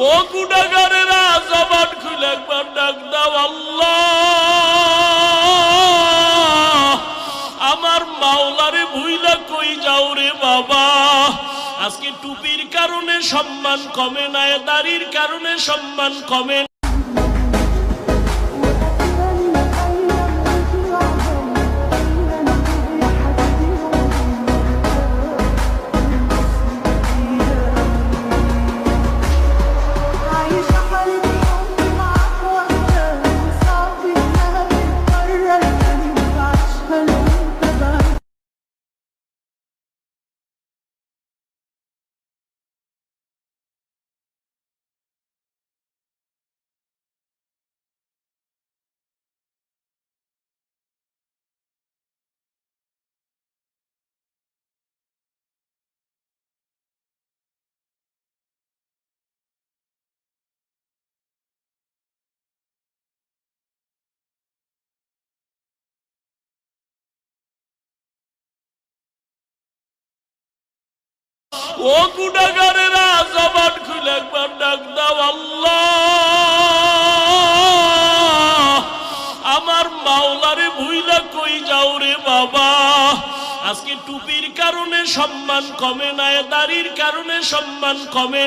ও গুনাহগারেরা জবান খুলে একবার ডাক দাও আল্লাহ। আমার মাওলারে ভুইলা কই যাও রে বাবা। আজকে টুপির কারণে সম্মান কমে না, দাড়ির কারণে সম্মান কমে। ও গুনাহগারেরা জবান খুলে একবার ডাক দাও আল্লাহ। আমার মাওলারে ভুইলা কই যাও রে বাবা। আজকে টুপির কারণে সম্মান কমে না, দাড়ির কারণে সম্মান কমে।